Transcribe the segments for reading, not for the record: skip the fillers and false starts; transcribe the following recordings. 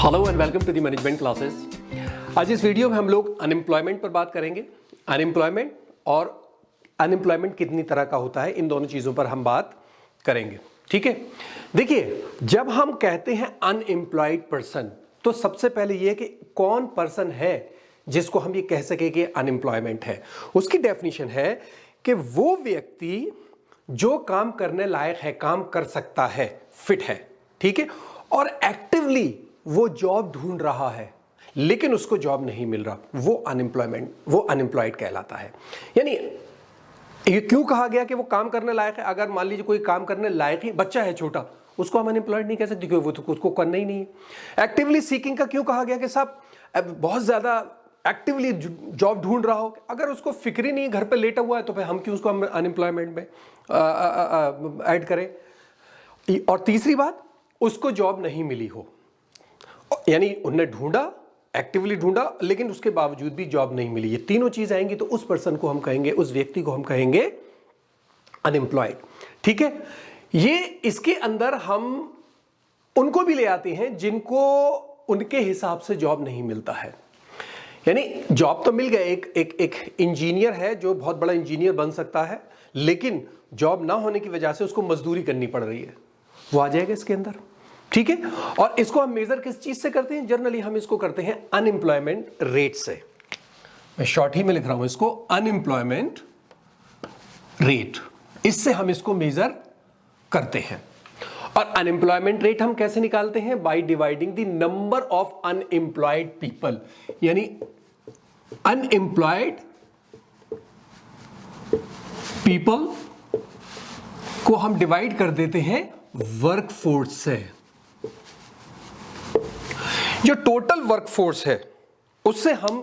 Hello and welcome to the management classes. आज इस video में हम लोग अनएम्प्लॉयमेंट पर बात करेंगे। अनएम्प्लॉयमेंट और अनएम्प्लॉयमेंट कितनी तरह का होता है, इन दोनों चीज़ों पर हम बात करेंगे। ठीक है, देखिए जब हम कहते हैं अनएम्प्लॉयड पर्सन तो सबसे पहले ये कि कौन पर्सन है जिसको हम ये कह सके कि अनएम्प्लॉयमेंट है। उसकी डेफिनेशन है कि वो व्यक्ति जो काम करने लायक है, काम कर सकता है, फिट है, ठीक है, और एक्टिवली वो जॉब ढूंढ रहा है लेकिन उसको जॉब नहीं मिल रहा, वो अनएम्प्लॉयड कहलाता है। यानी ये क्यों कहा गया कि वो काम करने लायक है? अगर मान लीजिए कोई काम करने लायक ही बच्चा है छोटा, उसको हम अनएम्प्लॉयड नहीं कह सकते क्योंकि वो तो उसको करना ही नहीं है। एक्टिवली सीकिंग का क्यों कहा गया कि साहब बहुत ज्यादा एक्टिवली जॉब ढूंढ रहा हो, अगर उसको फिक्र ही नहीं, घर पे लेटा हुआ है, तो फिर हम क्यों उसको अनएम्प्लॉयमेंट में ऐड करें। और तीसरी बात, उसको जॉब नहीं मिली हो, यानी उन्होंने ढूंढा, एक्टिवली ढूंढा, लेकिन उसके बावजूद भी जॉब नहीं मिली, ये तीनों चीज आएंगी तो उस पर्सन को हम कहेंगे, उस व्यक्ति को हम कहेंगे अनएम्प्लॉयड। ठीक है, ये इसके अंदर हम उनको भी ले आते हैं जिनको उनके हिसाब से जॉब नहीं मिलता है। यानी जॉब तो मिल गया, एक इंजीनियर है जो बहुत बड़ा इंजीनियर बन सकता है, लेकिन जॉब ना होने की वजह से उसको मजदूरी करनी पड़ रही है, वो आ जाएगा इसके अंदर। ठीक है, और इसको हम मेजर किस चीज से करते हैं? जनरली हम इसको करते हैं अनएम्प्लॉयमेंट रेट से। मैं शॉर्ट ही में लिख रहा हूं इसको, अनएम्प्लॉयमेंट रेट, इससे हम इसको मेजर करते हैं। और अनएम्प्लॉयमेंट रेट हम कैसे निकालते हैं? By dividing the number of unemployed people, यानी अनएम्प्लॉयड पीपल को हम डिवाइड कर देते हैं वर्कफोर्स से। जो टोटल वर्कफोर्स है उससे हम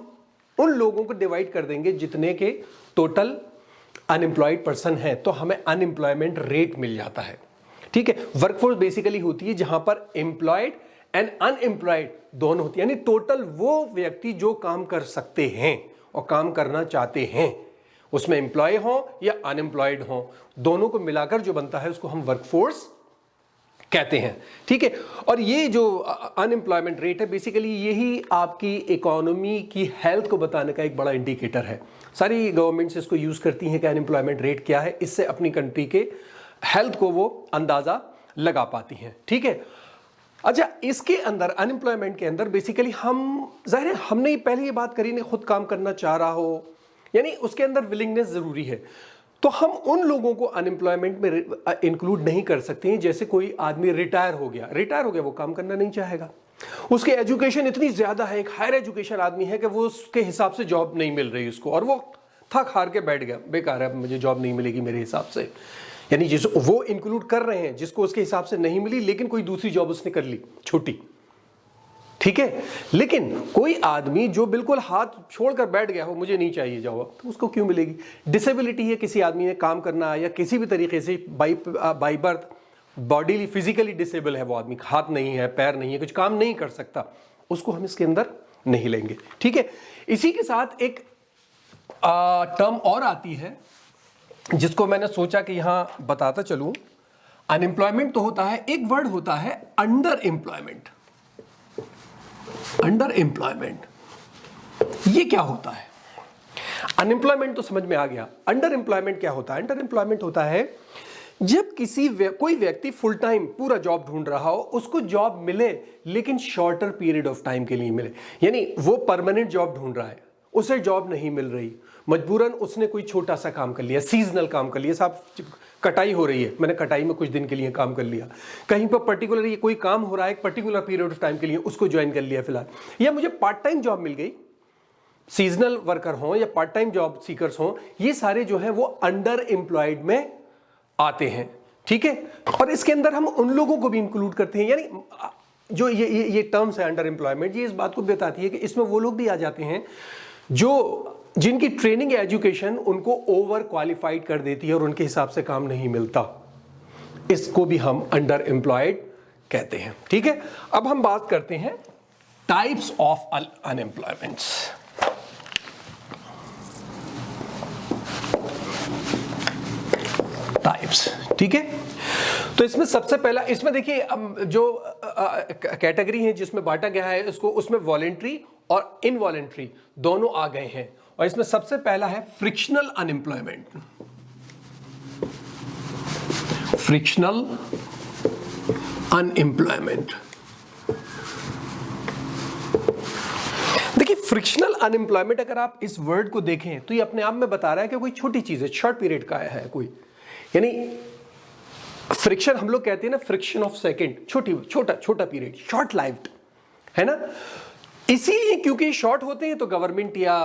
उन लोगों को डिवाइड कर देंगे जितने के टोटल अनएम्प्लॉयड पर्सन है, तो हमें अनएम्प्लॉयमेंट रेट मिल जाता है। ठीक है, वर्कफोर्स बेसिकली होती है जहां पर एम्प्लॉयड एंड अनएम्प्लॉयड दोनों होती है, यानी टोटल वो व्यक्ति जो काम कर सकते हैं और काम करना चाहते हैं, उसमें एम्प्लॉय हो या अनएम्प्लॉयड हो, दोनों को मिलाकर जो बनता है उसको हम वर्कफोर्स कहते हैं। ठीक है, और ये जो अनएम्प्लॉयमेंट रेट है बेसिकली यही आपकी इकोनॉमी की हेल्थ को बताने का एक बड़ा इंडिकेटर है। सारी गवर्नमेंट्स इसको यूज करती हैं कि अनएम्प्लॉयमेंट रेट क्या है, इससे अपनी कंट्री के हेल्थ को वो अंदाजा लगा पाती हैं। ठीक है, अच्छा, इसके अंदर अनएम्प्लॉयमेंट के अंदर बेसिकली हम, जाहिर है हमने पहले ये बात करी, ने खुद काम करना चाह रहा हो, यानी उसके अंदर विलिंगनेस जरूरी है, तो हम उन लोगों को अनएम्प्लॉयमेंट में इंक्लूड नहीं कर सकते हैं। जैसे कोई आदमी रिटायर हो गया, वो काम करना नहीं चाहेगा, उसकी एजुकेशन इतनी ज्यादा है, एक हायर एजुकेशन आदमी है कि वो उसके हिसाब से जॉब नहीं मिल रही उसको, और वो थक हार के बैठ गया, बेकार है, मुझे जॉब नहीं मिलेगी मेरे हिसाब से। यानी जिसको वो इंक्लूड कर रहे हैं जिसको उसके हिसाब से नहीं मिली, लेकिन कोई दूसरी जॉब उसने कर ली छोटी। ठीक है, लेकिन कोई आदमी जो बिल्कुल हाथ छोड़कर बैठ गया हो, मुझे नहीं चाहिए जॉब, तो उसको क्यों मिलेगी? डिसेबिलिटी है, किसी आदमी ने काम करना या किसी भी तरीके से by birth bodily physically disable है वो आदमी, हाथ नहीं है, पैर नहीं है, कुछ काम नहीं कर सकता, उसको हम इसके अंदर नहीं लेंगे। ठीक है, इसी के साथ एक टर्म और आती है जिसको मैंने सोचा कि यहां बताता चलूं। अनएम्प्लॉयमेंट तो होता है, एक वर्ड होता है अंडर एम्प्लॉयमेंट। अंडर एम्प्लॉयमेंट ये क्या होता है? अनएम्प्लॉयमेंट तो समझ में आ गया, अंडर एम्प्लॉयमेंट क्या होता है? अंडर एम्प्लॉयमेंट होता है जब कोई व्यक्ति फुल टाइम पूरा जॉब ढूंढ रहा हो, उसको जॉब मिले लेकिन शॉर्टर पीरियड ऑफ टाइम के लिए मिले, यानी वो परमानेंट जॉब ढूंढ रहा है, उसे जॉब नहीं मिल रही, मजबूरन उसने कोई छोटा सा काम कर लिया, सीजनल काम कर लिया, साहब कटाई हो रही है, मैंने कटाई में कुछ दिन के लिए काम कर लिया, कहीं पर पर्टिकुलर कोई काम हो रहा है एक पर्टिकुलर पीरियड ऑफ टाइम के लिए, उसको ज्वाइन कर लिया फिलहाल, या मुझे पार्ट टाइम जॉब मिल गई, सीजनल वर्कर हो या पार्ट टाइम जॉब सीकर्स हो, ये सारे जो है वो अंडर एम्प्लॉयड में आते हैं। ठीक है, और इसके अंदर हम उन लोगों को भी इंक्लूड करते हैं, यानी जो ये टर्म्स है अंडर एम्प्लॉयमेंट, ये इस बात को बताती है कि इसमें वो लोग भी आ जाते हैं जिनकी ट्रेनिंग या एजुकेशन उनको ओवर क्वालिफाइड कर देती है और उनके हिसाब से काम नहीं मिलता, इसको भी हम अंडर एम्प्लॉयड कहते हैं। ठीक है, अब हम बात करते हैं टाइप्स ऑफ अनएम्प्लॉयमेंट्स। टाइप्स, ठीक है, तो इसमें सबसे पहला, इसमें देखिए जो कैटेगरी है जिसमें बांटा गया है इसको, उसमें वॉलेंट्री और इनवॉलेंट्री दोनों आ गए हैं। और इसमें सबसे पहला है फ्रिक्शनल अनएम्प्लॉयमेंट। फ्रिक्शनल अनएम्प्लॉयमेंट, देखिए फ्रिक्शनल अनएम्प्लॉयमेंट अगर आप इस वर्ड को देखें तो ये अपने आप में बता रहा है कि कोई छोटी चीज है, शॉर्ट पीरियड का है कोई, यानी फ्रिक्शन हम लोग कहते हैं ना, फ्रिक्शन ऑफ सेकंड, छोटा पीरियड, शॉर्ट लाइव्ड, है ना। इसीलिए क्योंकि शॉर्ट होते हैं तो गवर्नमेंट या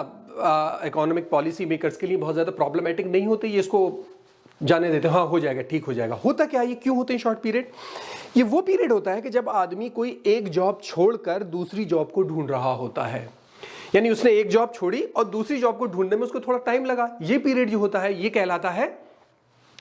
इकोनॉमिक पॉलिसी मेकर्स के लिए बहुत ज्यादा प्रॉब्लमेटिक नहीं होते, ये इसको जाने देते हैं, हाँ हो जाएगा, ठीक हो जाएगा। होता क्या है, ये क्यों होते हैं शॉर्ट पीरियड? ये वो पीरियड होता है कि जब आदमी कोई एक जॉब छोड़कर दूसरी जॉब को ढूंढ रहा होता है, यानी उसने एक जॉब छोड़ी और दूसरी जॉब को ढूंढने में उसको थोड़ा टाइम लगा, ये पीरियड जो होता है ये कहलाता है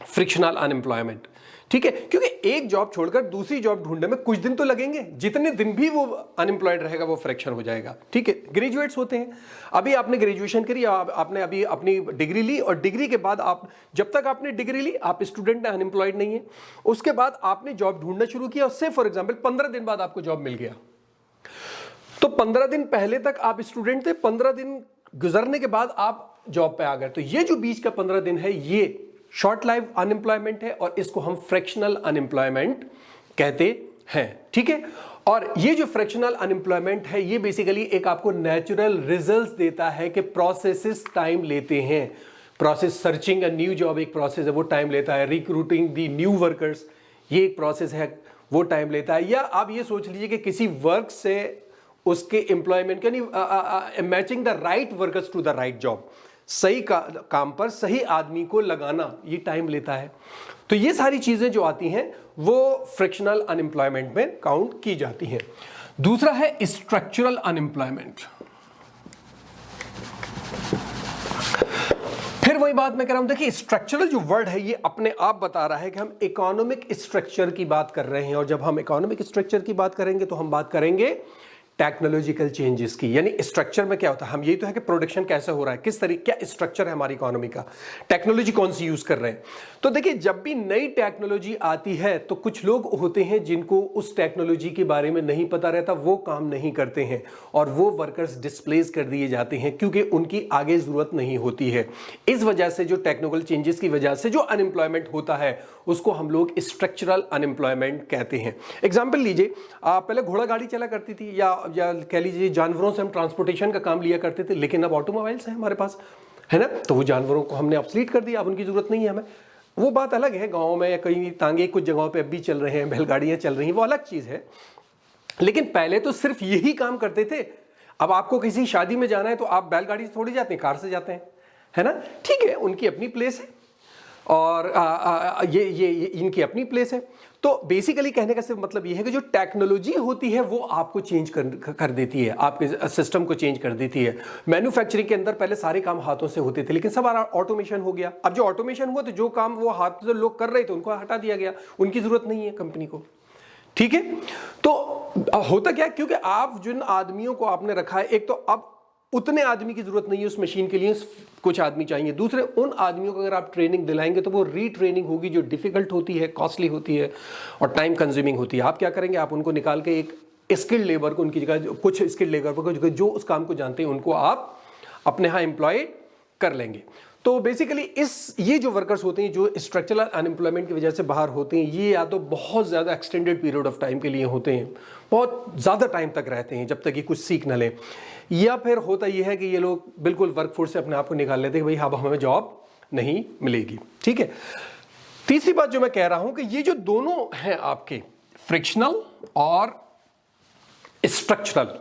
फ्रिक्शनल अनएम्प्लॉयमेंट। ठीक है, क्योंकि एक जॉब छोड़कर दूसरी जॉब ढूंढने में कुछ दिन तो लगेंगे, जितने दिन भी वो अनएम्प्लॉयड रहेगा वो फ्रिक्शन हो जाएगा। ठीक है, ग्रेजुएट्स होते हैं, अभी आपने ग्रेजुएशन करी, आपने अभी अपनी डिग्री ली, और डिग्री के बाद आप, जब तक आपने डिग्री ली आप स्टूडेंट हैं, अनएम्प्लॉयड नहीं है, उसके बाद आपने जॉब ढूंढना शुरू किया, उससे फॉर एग्जाम्पल 15 दिन बाद आपको जॉब मिल गया, तो 15 दिन पहले तक आप स्टूडेंट थे, 15 दिन गुजरने के बाद आप जॉब पे आ गए, तो ये जो बीच का 15 दिन है ये शॉर्ट लाइव अनएम्प्लॉयमेंट है और इसको हम फ्रैक्शनल अनएम्प्लॉयमेंट कहते हैं। ठीक है, और ये जो फ्रैक्शनल अनएम्प्लॉयमेंट है ये बेसिकली एक आपको नेचुरल रिजल्ट्स देता है कि प्रोसेसेस टाइम लेते हैं। Process searching a new job एक प्रोसेस है, वो टाइम लेता है। रिक्रूटिंग दी न्यू वर्कर्स ये एक प्रोसेस है, वो टाइम लेता है। या आप ये सोच लीजिए कि किसी वर्क से उसके एम्प्लॉयमेंट यानी matching the right workers to the right job, सही काम पर सही आदमी को लगाना, ये टाइम लेता है। तो ये सारी चीजें जो आती हैं वो फ्रिक्शनल अनएम्प्लॉयमेंट में काउंट की जाती हैं। दूसरा है स्ट्रक्चरल अनएम्प्लॉयमेंट। फिर वही बात मैं कह रहा हूं, देखिए स्ट्रक्चरल जो वर्ड है ये अपने आप बता रहा है कि हम इकोनॉमिक स्ट्रक्चर की बात कर रहे हैं, और जब हम इकोनॉमिक स्ट्रक्चर की बात करेंगे तो हम बात करेंगे टेक्नोलॉजिकल चेंजेस की। यानी स्ट्रक्चर में क्या होता है, हम यही तो है कि प्रोडक्शन कैसे हो रहा है, किस तरीके, क्या स्ट्रक्चर है हमारी इकोनॉमी का, टेक्नोलॉजी कौन सी यूज कर रहे हैं। तो देखिए जब भी नई टेक्नोलॉजी आती है तो कुछ लोग होते हैं जिनको उस टेक्नोलॉजी के बारे में नहीं पता रहता, वो काम नहीं करते हैं और वो वर्कर्स डिस्प्लेस कर दिए जाते हैं क्योंकि उनकी आगे जरूरत नहीं होती है। इस वजह से जो टेक्निकल चेंजेस की वजह से जो अनएम्प्लॉयमेंट होता है उसको हम लोग स्ट्रक्चरल अनएम्प्लॉयमेंट कहते हैं। एग्जाम्पल लीजिए, आप पहले घोड़ा गाड़ी चला करती थी या कह लीजिए जानवरों से हम ट्रांसपोर्टेशन का काम लिया करते थे, लेकिन अब ऑटोमोबाइल्स हैं हमारे पास, है ना, तो वो जानवरों को हमने ऑब्सोलीट कर दिया, अब उनकी जरूरत नहीं है हमें। वो बात अलग है, गाँव में या कहीं तांगे कुछ जगहों पे अब भी चल रहे हैं, बैलगाड़ियाँ चल रही हैं, वो अलग चीज़ है, लेकिन पहले तो सिर्फ यही काम करते थे। अब आपको किसी शादी में जाना है तो आप बैलगाड़ी से थोड़ी जाते हैं, कार से जाते हैं, है ना। ठीक है, उनकी अपनी प्लेस है और ये इनकी अपनी प्लेस है। तो बेसिकली कहने का सिर्फ मतलब ये है कि जो टेक्नोलॉजी होती है वो आपको चेंज कर देती है, आपके सिस्टम को चेंज कर देती है। मैन्युफैक्चरिंग के अंदर पहले सारे काम हाथों से होते थे, लेकिन सब ऑटोमेशन हो गया। अब जो ऑटोमेशन हुआ तो जो काम वो हाथ से लोग कर रहे थे उनको हटा दिया गया, उनकी जरूरत नहीं है कंपनी को। ठीक है, तो होता क्या है, क्योंकि आप जिन आदमियों को आपने रखा है, एक तो अब उतने आदमी की जरूरत नहीं है उस मशीन के लिए, कुछ आदमी चाहिए। दूसरे, उन आदमियों को अगर आप ट्रेनिंग दिलाएंगे तो वो रीट्रेनिंग होगी जो डिफिकल्ट होती है, कॉस्टली होती है और टाइम कंज्यूमिंग होती है। आप क्या करेंगे, आप उनको निकाल के एक स्किल्ड लेबर को, उनकी जगह कुछ स्किल्ड लेबर को जो उस काम को जानते हैं उनको आप अपने यहाँ एम्प्लॉय कर लेंगे। तो बेसिकली ये जो वर्कर्स होते हैं जो स्ट्रक्चरल अनएम्प्लॉयमेंट की वजह से बाहर होते हैं, ये या तो बहुत ज़्यादा एक्सटेंडेड पीरियड ऑफ टाइम के लिए होते हैं, बहुत ज़्यादा टाइम तक रहते हैं जब तक कि कुछ सीख न लें, या फिर होता ये है कि ये लोग बिल्कुल वर्कफोर्स से अपने आप को निकाल लेते हैं कि भाई अब हमें जॉब नहीं मिलेगी। ठीक है, तीसरी बात जो मैं कह रहा हूं कि ये जो दोनों हैं आपके, फ्रिक्शनल और स्ट्रक्चरल,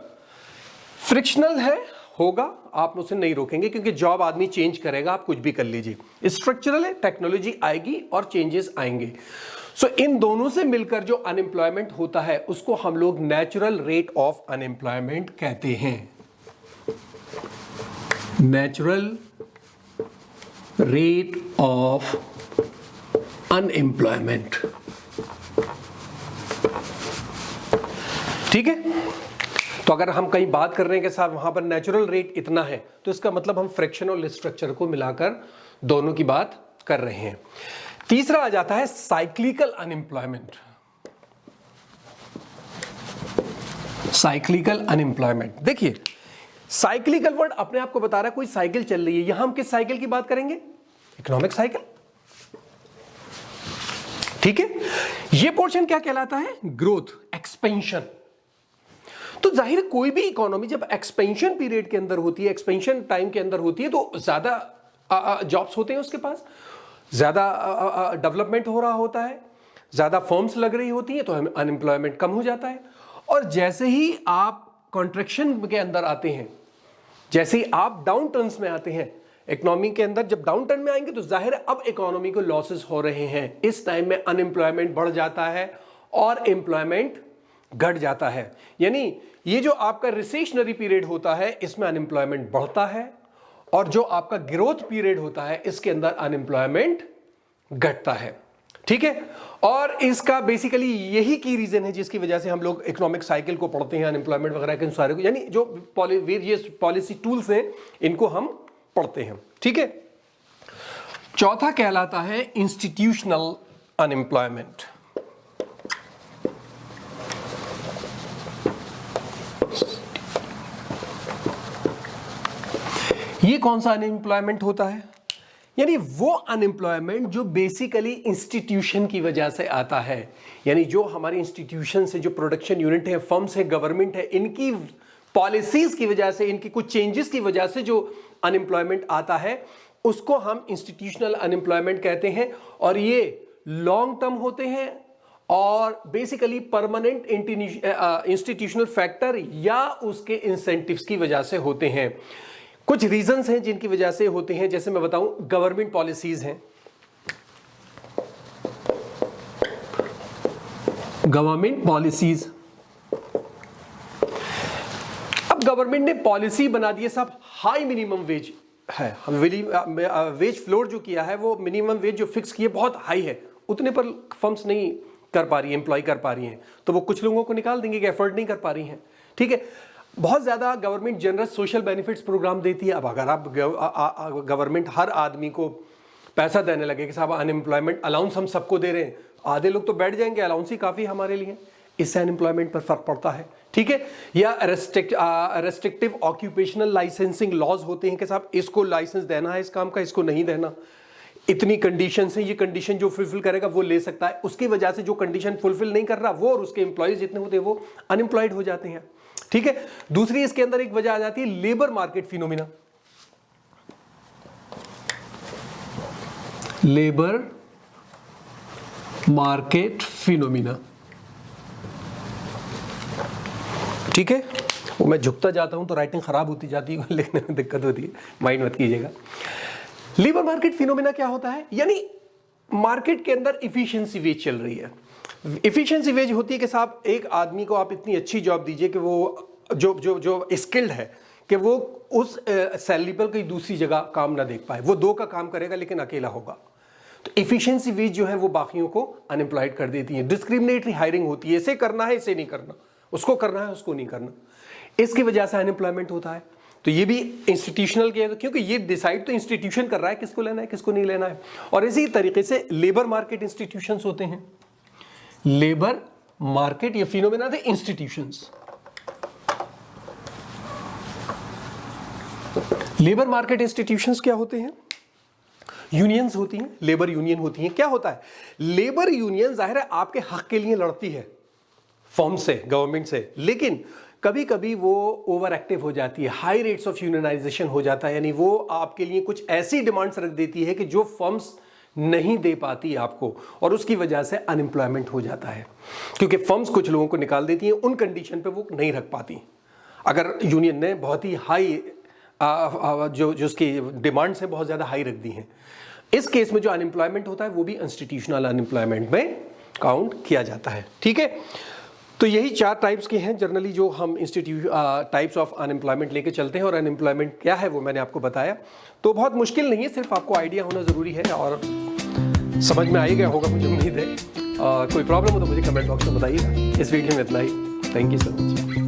फ्रिक्शनल है होगा, आप उसे नहीं रोकेंगे क्योंकि जॉब आदमी चेंज करेगा, आप कुछ भी कर लीजिए। स्ट्रक्चरल है, टेक्नोलॉजी आएगी और चेंजेस आएंगे। सो इन दोनों से मिलकर जो अनएम्प्लॉयमेंट होता है उसको हम लोग नेचुरल रेट ऑफ अनएम्प्लॉयमेंट कहते हैं। नेचुरल रेट ऑफ अनएम्प्लॉयमेंट, ठीक है। तो अगर हम कहीं बात कर रहे हैं कि साहब वहां पर नेचुरल रेट इतना है, तो इसका मतलब हम फ्रैक्शन और स्ट्रक्चर को मिलाकर दोनों की बात कर रहे हैं। तीसरा आ जाता है साइक्लिकल अनएम्प्लॉयमेंट। साइक्लिकल अनएम्प्लॉयमेंट, देखिए साइक्लिकल वर्ड अपने आप को बता रहा है कोई साइकिल चल रही है। यहां हम किस साइकिल की बात करेंगे? इकोनॉमिक साइकिल, ठीक है। यह पोर्शन क्या कहलाता है? Growth, expansion. तो जाहिर है कोई भी इकोनॉमी जब एक्सपेंशन पीरियड के अंदर होती है, एक्सपेंशन टाइम के अंदर होती है, तो ज्यादा जॉब्स होते हैं उसके पास, ज्यादा डेवलपमेंट हो रहा होता है, ज्यादा फर्म्स लग रही होती है, तो अनएम्प्लॉयमेंट कम हो जाता है। और जैसे ही आप कॉन्ट्रैक्शन के अंदर आते हैं, जैसे ही आप डाउन टर्न्स में आते हैं इकोनॉमी के अंदर, जब डाउन टर्न में आएंगे तो जाहिर है अब इकोनॉमी को लॉसेस हो रहे हैं। इस टाइम में अनएम्प्लॉयमेंट बढ़ जाता है और एम्प्लॉयमेंट घट जाता है। यानी ये जो आपका रिसेशनरी पीरियड होता है इसमें अनएम्प्लॉयमेंट बढ़ता है, और जो आपका ग्रोथ पीरियड होता है इसके अंदर अनएम्प्लॉयमेंट घटता है, ठीक है। और इसका बेसिकली यही की रीजन है जिसकी वजह से हम लोग इकोनॉमिक साइकिल को पढ़ते हैं, अनएम्प्लॉयमेंट वगैरह के सारे को, यानी जो वेरियस पॉलिसी टूल्स हैं इनको हम पढ़ते हैं, ठीक है। चौथा कहलाता है इंस्टीट्यूशनल अनएम्प्लॉयमेंट। ये कौन सा अनएम्प्लॉयमेंट होता है? यानी वो अनएम्प्लॉयमेंट जो बेसिकली इंस्टीट्यूशन की वजह से आता है, यानी जो हमारी इंस्टीट्यूशन से, जो प्रोडक्शन यूनिट है, फर्म्स है, गवर्नमेंट है, इनकी पॉलिसीज की वजह से, इनकी कुछ चेंजेस की वजह से जो अनएम्प्लॉयमेंट आता है उसको हम इंस्टीट्यूशनल अनएम्प्लॉयमेंट कहते हैं। और ये लॉन्ग टर्म होते हैं और बेसिकली परमानेंट इंस्टीट्यूशनल फैक्टर या उसके इंसेंटिव्स की वजह से होते हैं। कुछ रीजंस हैं जिनकी वजह से होते हैं, जैसे मैं बताऊं, गवर्नमेंट पॉलिसीज हैं, गवर्नमेंट पॉलिसीज। अब गवर्नमेंट ने पॉलिसी बना दी है साहब, हाई मिनिमम वेज है, वेज फ्लोर जो किया है वो मिनिमम वेज जो फिक्स किया बहुत हाई है, उतने पर फर्म्स नहीं कर पा रही है, एम्प्लॉय कर पा रही हैं, तो वो कुछ लोगों को निकाल देंगे कि एफर्ट नहीं कर पा रही हैं, ठीक है। बहुत ज़्यादा government generous social benefits programme देती है। अब अगर आप गवर्नमेंट हर आदमी को पैसा देने लगे कि साहब अनएम्प्लॉयमेंट अलाउंस हम सबको दे रहे हैं, आधे लोग तो बैठ जाएंगे, अलाउंस ही काफ़ी हमारे लिए, इससे अनएम्प्लॉयमेंट पर फर्क पड़ता है, ठीक है। या रेस्ट्रिक्टिव ऑक्यूपेशनल लाइसेंसिंग लॉज होते हैं कि साहब इसको लाइसेंस देना है इस काम का, इसको नहीं देना, इतनी कंडीशन है, ये कंडीशन जो फुलफिल करेगा वो ले सकता है। उसकी वजह से जो कंडीशन फुलफिल नहीं कर रहा वो और उसके एम्प्लॉयज जितने होते हैं वो अनएम्प्लॉयड हो जाते हैं, ठीक है। दूसरी इसके अंदर एक वजह आ जाती है labour market phenomena. Labour market phenomena, ठीक है। वो मैं झुकता जाता हूं तो राइटिंग खराब होती जाती है, लिखने में दिक्कत होती है, माइंड मत कीजिएगा। लेबर मार्केट फिनोमिना क्या होता है? यानी मार्केट के अंदर इफिशिएंसी वेज चल रही है। इफिशिएंसी वेज होती है कि साहब एक आदमी को आप इतनी अच्छी जॉब दीजिए कि वो जो स्किल्ड है कि वो उस सैलरी पर कोई दूसरी जगह काम ना देख पाए, वो 2 का काम करेगा लेकिन अकेला होगा। तो इफिशिएंसी वेज जो है वो बाकियों को अनएम्प्लॉयड कर देती है। डिस्क्रिमिनेटरी हायरिंग होती है, इसे करना है इसे नहीं करना, उसको करना है उसको नहीं करना, इसकी वजह से अनएम्प्लॉयमेंट होता है। तो ये भी इंस्टीट्यूशनल के, क्योंकि ये डिसाइड तो इंस्टीट्यूशन कर रहा है किसको लेना है किसको नहीं लेना है। और इसी तरीके से लेबर मार्केट इंस्टीट्यूशंस होते हैं, लेबर मार्केट ये फिनोमेना थे इंस्टीट्यूशंस। लेबर मार्केट इंस्टीट्यूशंस क्या होते हैं? यूनियंस होती हैं, लेबर यूनियन होती हैं। क्या होता है? लेबर यूनियन जाहिर है आपके हक के लिए लड़ती है फर्म से, गवर्नमेंट से, लेकिन कभी कभी वो ओवर एक्टिव हो जाती है, हाई रेट्स ऑफ यूनियनाइजेशन हो जाता है, यानी वो आपके लिए कुछ ऐसी डिमांड्स रख देती है कि जो फर्म्स नहीं दे पाती आपको, और उसकी वजह से अनएम्प्लॉयमेंट हो जाता है, क्योंकि फर्म्स कुछ लोगों को निकाल देती हैं उन कंडीशन पे वो नहीं रख पाती। अगर यूनियन ने बहुत ही हाई जो उसकी डिमांड्स हैं बहुत ज़्यादा हाई रख दी हैं, इस केस में जो अनएम्प्लॉयमेंट होता है वो भी इंस्टीट्यूशनल अनएम्प्लॉयमेंट में काउंट किया जाता है, ठीक है। तो यही 4 टाइप्स के हैं जनरली जो हम टाइप्स ऑफ अनएम्प्लॉयमेंट लेके चलते हैं, और अनएम्प्लॉयमेंट क्या है वो मैंने आपको बताया। तो बहुत मुश्किल नहीं है, सिर्फ आपको आइडिया होना ज़रूरी है और समझ में आ ही गया होगा मुझे उम्मीद है। कोई प्रॉब्लम हो तो मुझे कमेंट बॉक्स में बताइएगा। इस वीडियो में इतना ही, थैंक यू सो मच।